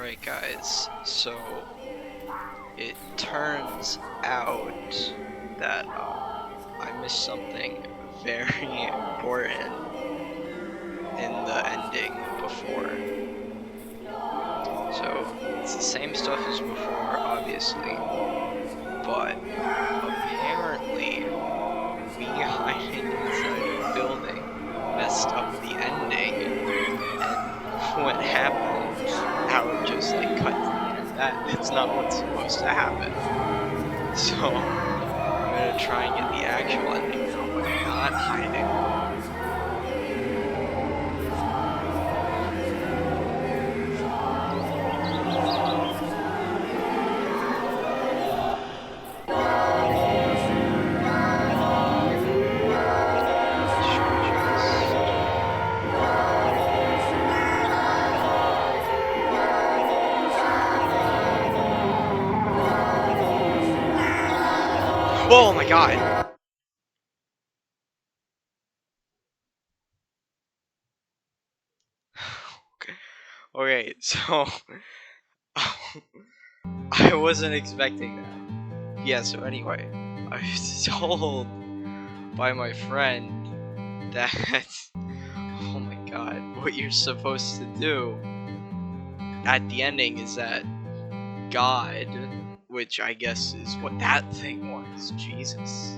Alright guys, so it turns out that I missed something very important in the ending before. So it's the same stuff as before, obviously, but apparently me hiding inside a building messed up the ending, and what happened, how it just like cut to the end. That's not what's supposed to happen. So I'm gonna try and get the actual ending now, but not hiding. Oh my god! Okay, so I wasn't expecting that. Yeah, so anyway, I was told by my friend that oh my god, what you're supposed to do at the ending is that God, which I guess is what that thing was, Jesus,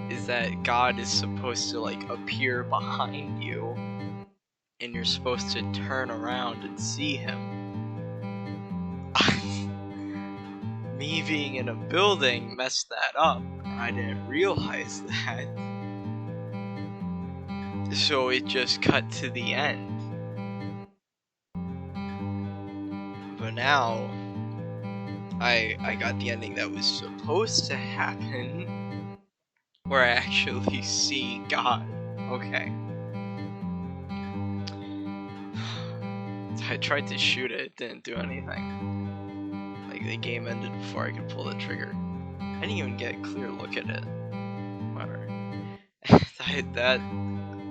is that God is supposed to like appear behind you and you're supposed to turn around and see him. Me being in a building messed that up. I didn't realize that. So it just cut to the end. But now I got the ending that was supposed to happen, where I actually see God. Okay. I tried to shoot it, didn't do anything. Like, the game ended before I could pull the trigger. I didn't even get a clear look at it. Whatever.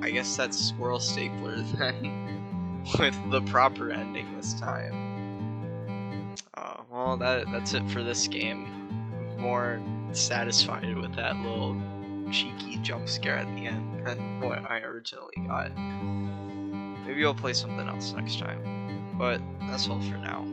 I guess that's Squirrel Stapler then, with the proper ending this time. Well, that's it for this game. I'm more satisfied with that little cheeky jump scare at the end than what I originally got. Maybe I'll play something else next time. But that's all for now.